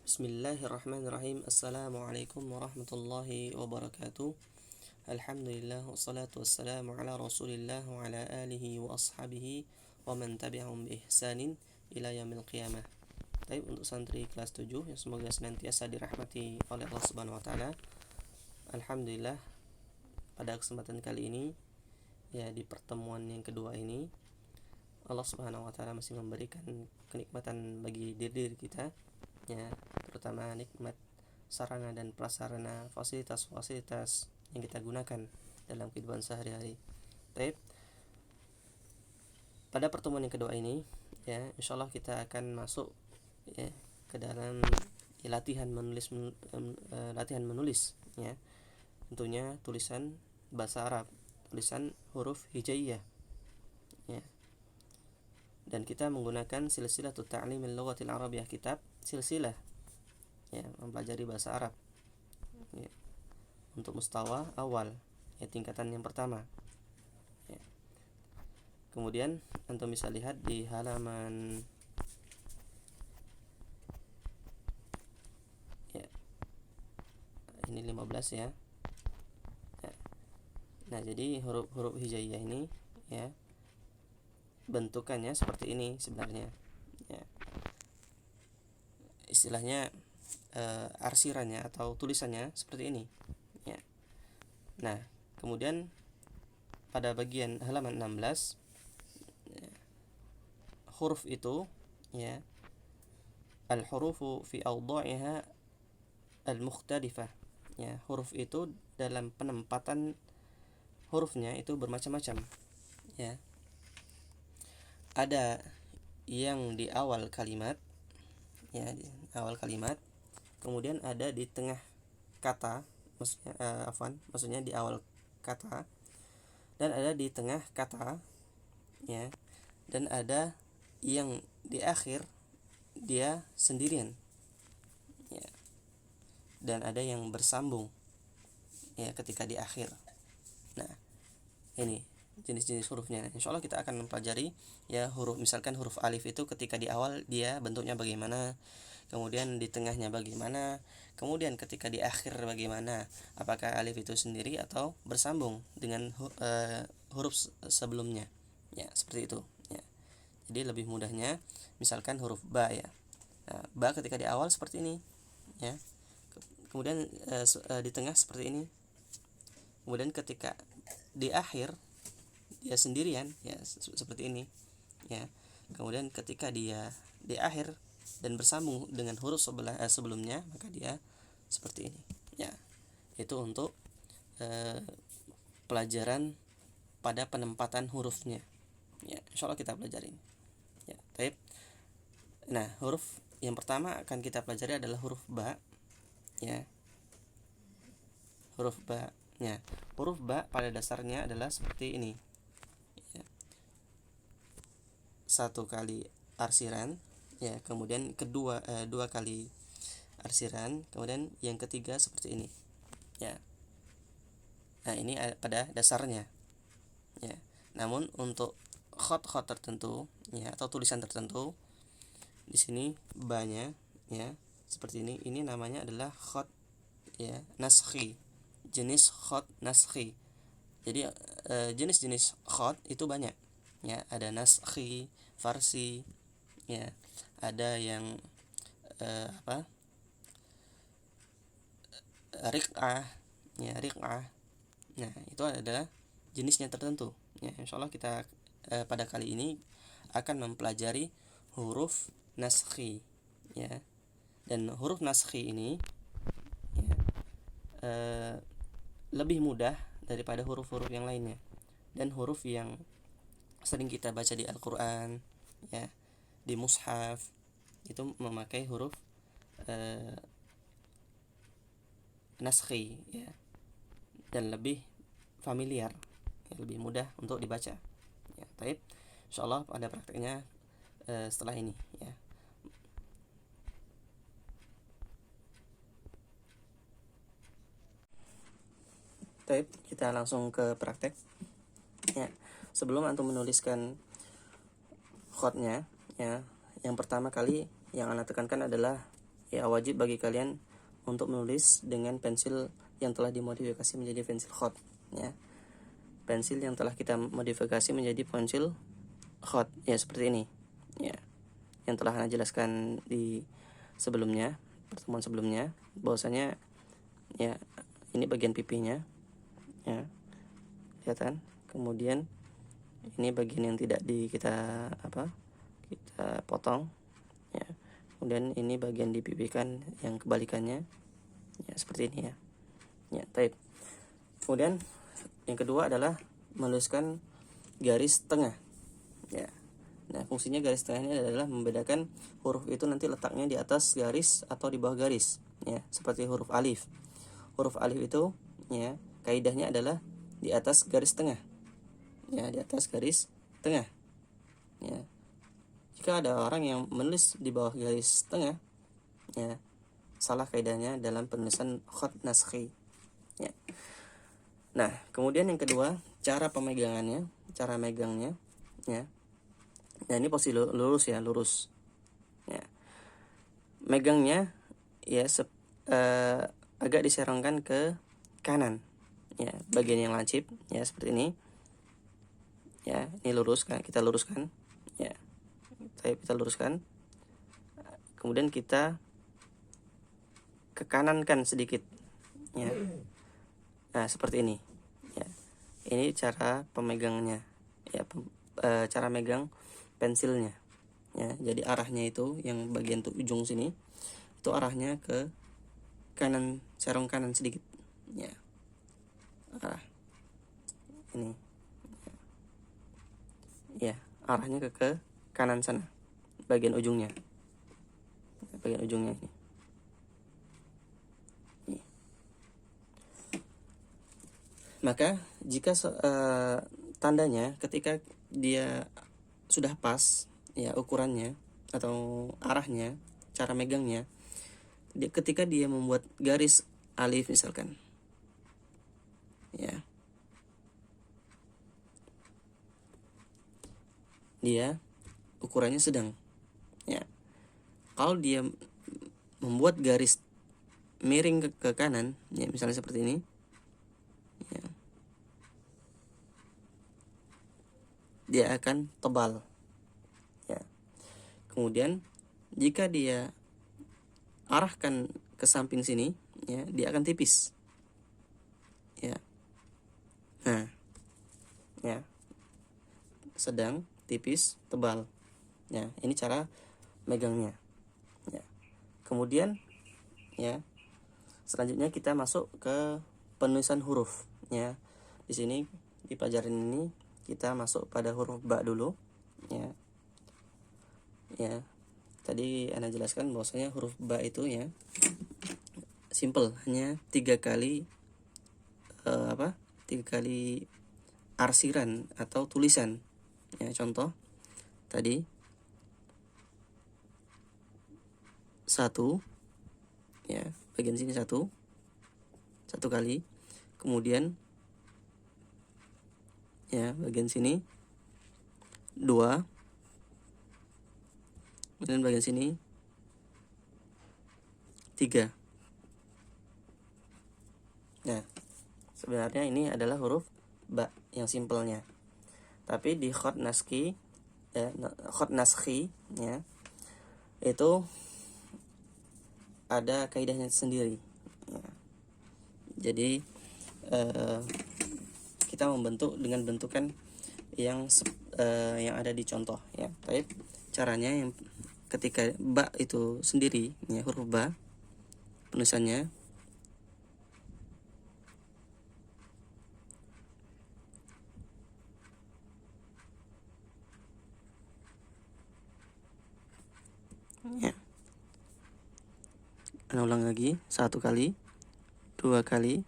Bismillahirrahmanirrahim. Assalamualaikum warahmatullahi wabarakatuh. Alhamdulillah wassalatu wassalamu ala Rasulillah wa ala alihi wa ashabihi wa man tabi'ahum bi ihsanin ila yaumil qiyamah. Baik, untuk santri kelas 7 yang semoga senantiasa dirahmati oleh Allah Subhanahu wa taala. Alhamdulillah, pada kesempatan kali ini, ya di pertemuan yang kedua ini, Allah Subhanahu wa taala masih memberikan kenikmatan bagi diri kita, ya, terutama nikmat sarana dan prasarana, fasilitas-fasilitas yang kita gunakan dalam kehidupan sehari-hari. Baik, pada pertemuan yang kedua ini, ya, insyaallah kita akan masuk, ya, ke dalam latihan menulis, ya, tentunya tulisan bahasa Arab, tulisan huruf hijaiyah, ya. Dan kita menggunakan silsilah ta'limil lughatil arabiyyah, kitab silsilah, ya, mempelajari bahasa Arab, ya, untuk mustawa awal, ya, tingkatan yang pertama, ya. Kemudian antum bisa lihat di halaman, ya, ini 15, ya. Nah, jadi huruf hijaiyah ini, ya, bentukannya seperti ini sebenarnya, ya. Istilahnya arsirannya atau tulisannya seperti ini, ya. Nah, kemudian pada bagian halaman 16, ya, huruf itu, ya, al-hurufu fi awda'iha al-mukhtalifah, ya, huruf itu dalam penempatan hurufnya itu bermacam-macam, ya. Ada yang di awal kalimat, ya, di awal kalimat, kemudian ada di tengah kata, maksudnya di awal kata, dan ada di tengah kata, ya, dan ada yang di akhir dia sendirian, ya, dan ada yang bersambung, ya, ketika di akhir. Nah, ini jenis-jenis hurufnya. Insyaallah kita akan mempelajari, ya, misalkan huruf alif itu ketika di awal dia bentuknya bagaimana, kemudian di tengahnya bagaimana, kemudian ketika di akhir bagaimana, apakah alif itu sendiri atau bersambung dengan huruf sebelumnya, ya, seperti itu, ya. Jadi lebih mudahnya misalkan huruf ba, ya. Nah, ba ketika di awal seperti ini, ya. Kemudian di tengah seperti ini. Kemudian ketika di akhir dia sendirian, ya, seperti ini, ya. Kemudian ketika dia di akhir dan bersambung dengan huruf sebelumnya, maka dia seperti ini, ya. Itu untuk pelajaran pada penempatan hurufnya, ya. Insyaallah kita pelajarin, ya. Baik. Nah, huruf yang pertama akan kita pelajari adalah huruf ba, ya. Huruf ba, ya. Huruf ba pada dasarnya adalah seperti ini, ya. Satu kali arsiran, ya, kemudian dua kali arsiran, kemudian yang ketiga seperti ini, ya. Nah, ini pada dasarnya, ya. Namun untuk khot tertentu, ya, atau tulisan tertentu, di sini banyak, ya, seperti ini. Ini namanya adalah khot, ya, naskhi, jenis khot naskhi. Jadi jenis-jenis khot itu banyak, ya. Ada naskhi, farsi, ya. Ada yang riq'ah, ya, riq'ah. Nah, itu adalah jenisnya tertentu, ya. Insyaallah kita pada kali ini akan mempelajari huruf naskhi, ya. Dan huruf naskhi ini, ya, lebih mudah daripada huruf-huruf yang lainnya. Dan huruf yang sering kita baca di Al-Qur'an, ya, di mushaf, itu memakai huruf naskhi, ya, dan lebih familiar, ya, lebih mudah untuk dibaca, ya. Baik, insyaallah pada prakteknya setelah ini, ya. Baik, kita langsung ke praktek, ya. Sebelum antum menuliskan khotnya, ya, yang pertama kali yang anda tekankan adalah, Ya, wajib bagi kalian untuk menulis dengan pensil yang telah dimodifikasi menjadi pensil hot, ya. Pensil yang telah kita modifikasi menjadi pensil hot, ya, seperti ini, ya. Yang telah Ana jelaskan di sebelumnya, pertemuan sebelumnya, bahwasanya ya ini bagian pipinya, ya, kelihatan. Kemudian ini bagian yang tidak kita potong, ya. Kemudian ini bagian di pipi kan yang kebalikannya, ya, seperti ini, ya. Ya, baik. Kemudian yang kedua adalah menuliskan garis tengah, ya. Nah, fungsinya garis tengah ini adalah membedakan huruf itu nanti letaknya di atas garis atau di bawah garis, ya, seperti huruf alif. Huruf alif itu, ya, kaidahnya adalah di atas garis tengah, ya, di atas garis tengah, ya. Jika ada orang yang menulis di bawah garis tengah, ya, salah kaidahnya dalam penulisan khat naskhi, ya. Nah, kemudian yang kedua, cara pemegangannya, cara megangnya, ya. Nah, ini posisi lurus, ya, lurus, ya. Megangnya, ya, agak diserongkan ke kanan, ya, bagian yang lancip, ya, seperti ini, ya. Ini lurus, kan, kita luruskan, ya. Kita luruskan, kemudian kita ke kanankan sedikit, ya. Nah, seperti ini, ya. Ini cara pemegangnya, ya, cara megang pensilnya, ya. Jadi arahnya itu yang bagian ujung sini itu arahnya ke kanan, serong kanan sedikit, ya, arah ini, ya, arahnya ke kanan sana, bagian ujungnya, ini. Maka jika tandanya ketika dia sudah pas, ya, ukurannya atau arahnya, cara megangnya, ketika dia membuat garis alif misalkan, ya, dia ukurannya sedang, ya. Kalau dia membuat garis miring ke kanan, ya, misalnya seperti ini, ya, dia akan tebal, ya. Kemudian jika dia arahkan ke samping sini, ya, dia akan tipis, ya. Nah, ya, sedang, tipis, tebal, ya. Ini cara megangnya, ya. Kemudian, ya, selanjutnya kita masuk ke penulisan huruf, ya. Di sini di pelajaran ini kita masuk pada huruf ba dulu, ya. Ya, tadi Ana jelaskan bahwasanya huruf ba itu, ya, simple, hanya 3 kali 3 kali arsiran atau tulisan, ya. Contoh tadi 1, ya, bagian sini 1 kali, kemudian, ya, bagian sini 2, kemudian bagian sini 3. Nah, sebenarnya ini adalah huruf ba yang simpelnya, tapi di khat naskhi, ya, ya, itu ada kaidahnya sendiri, ya. Jadi kita membentuk dengan bentukan yang ada di contoh, ya. Tapi caranya yang ketika ba itu sendiri, ya, huruf ba penulisannya, ya. Ana ulang lagi, 1 kali, 2 kali,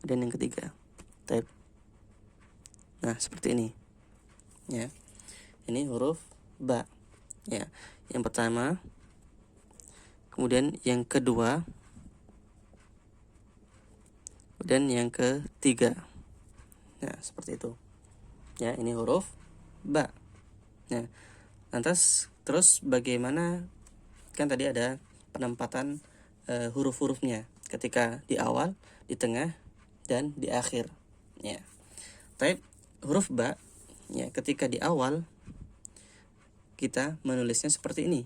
dan yang ketiga. Type. Nah, seperti ini, ya. Ini huruf ba, ya. Yang pertama, kemudian yang kedua, dan yang ketiga. Nah, seperti itu, ya. Ini huruf ba. Nah, lantas terus bagaimana, kan tadi ada penempatan huruf-hurufnya ketika di awal, di tengah, dan di akhir. Ya. Type huruf ba, ya, ketika di awal kita menulisnya seperti ini.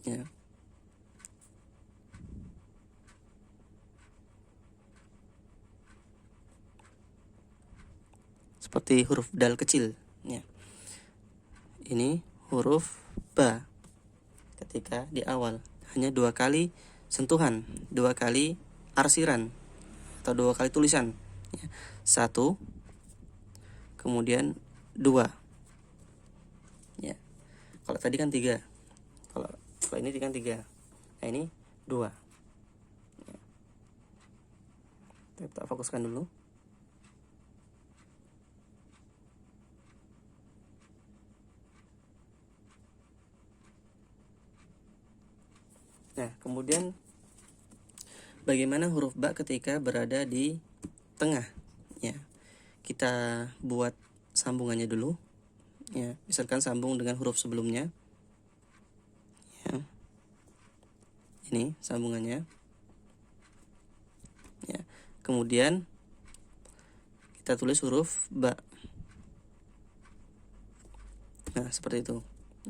Ya. Seperti huruf dal kecil, ya. Ini huruf ba ketika di awal, hanya 2 kali sentuhan, 2 kali arsiran atau 2 kali tulisan, ya. 1, kemudian 2, ya. Kalau tadi kan 3, kalau ini kan 3, nah ini 2, ya. Kita fokuskan dulu. Nah, kemudian bagaimana huruf ba ketika berada di tengah, ya. Kita buat sambungannya dulu, ya. Misalkan sambung dengan huruf sebelumnya, ya. Ini sambungannya, ya. Kemudian kita tulis huruf ba. Nah, seperti itu,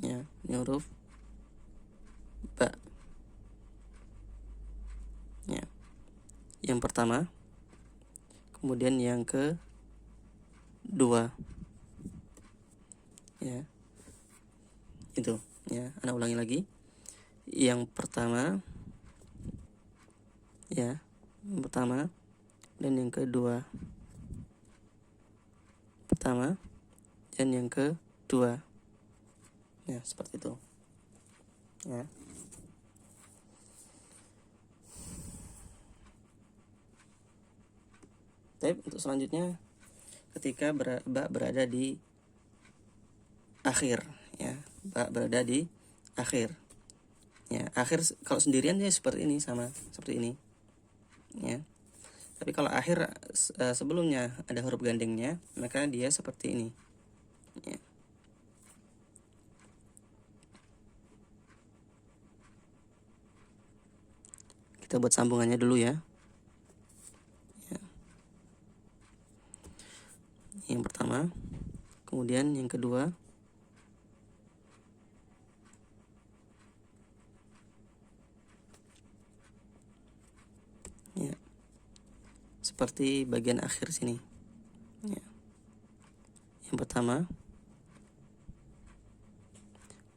ya. Ini huruf ba, ya. Yang pertama, kemudian yang kedua, ya. Itu, ya. Ana ulangi lagi. Yang pertama, ya. Yang pertama dan yang kedua. Pertama dan yang kedua. Ya, seperti itu. Ya. Tapi untuk selanjutnya ketika ba berada di akhir, ya. Ba berada di akhir. Ya, akhir kalau sendirian ya seperti ini, sama seperti ini. Ya. Tapi kalau akhir sebelumnya ada huruf gandengnya, maka dia seperti ini. Ya. Kita buat sambungannya dulu, ya. Yang pertama, kemudian yang kedua, ya, seperti bagian akhir sini, ya. Yang pertama,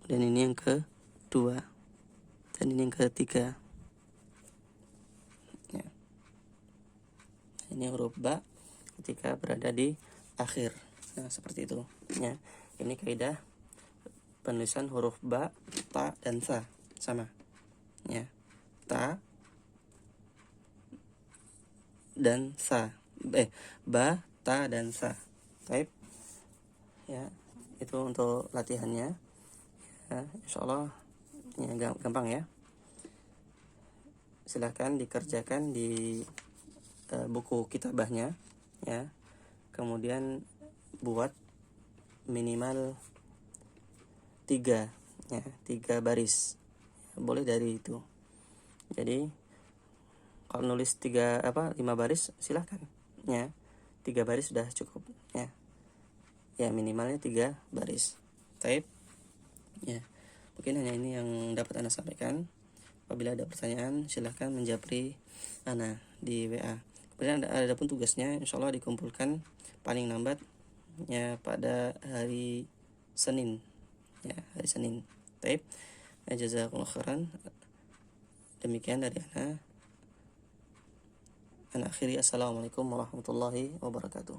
dan ini yang kedua, dan ini yang ketiga, ya. Ini huruf ba ketika berada di akhir. Nah, seperti itu, ya. Ini kaidah penulisan huruf ba, ta, dan sa, sama, ya. Ta dan sa, ba, ta, dan sa. Baik, ya. Itu untuk latihannya, ya. Insyaallah ya, gampang, ya. Silahkan dikerjakan di buku kitabahnya, ya. Kemudian buat minimal 3, ya, 3 baris, boleh dari itu. Jadi kalau nulis 5 baris silahkan, ya. 3 baris sudah cukup, ya. Ya, minimalnya 3 baris. Taib, ya. Mungkin hanya ini yang dapat Ana sampaikan. Apabila ada pertanyaan silahkan menjapri Ana di WA. Kemudian ada pun tugasnya insyaallah dikumpulkan paling lambat, ya, pada hari Senin, ya, hari Senin. Taib, jazakumullah khairan. Demikian dari Ana akhiri. Assalamualaikum warahmatullahi wabarakatuh.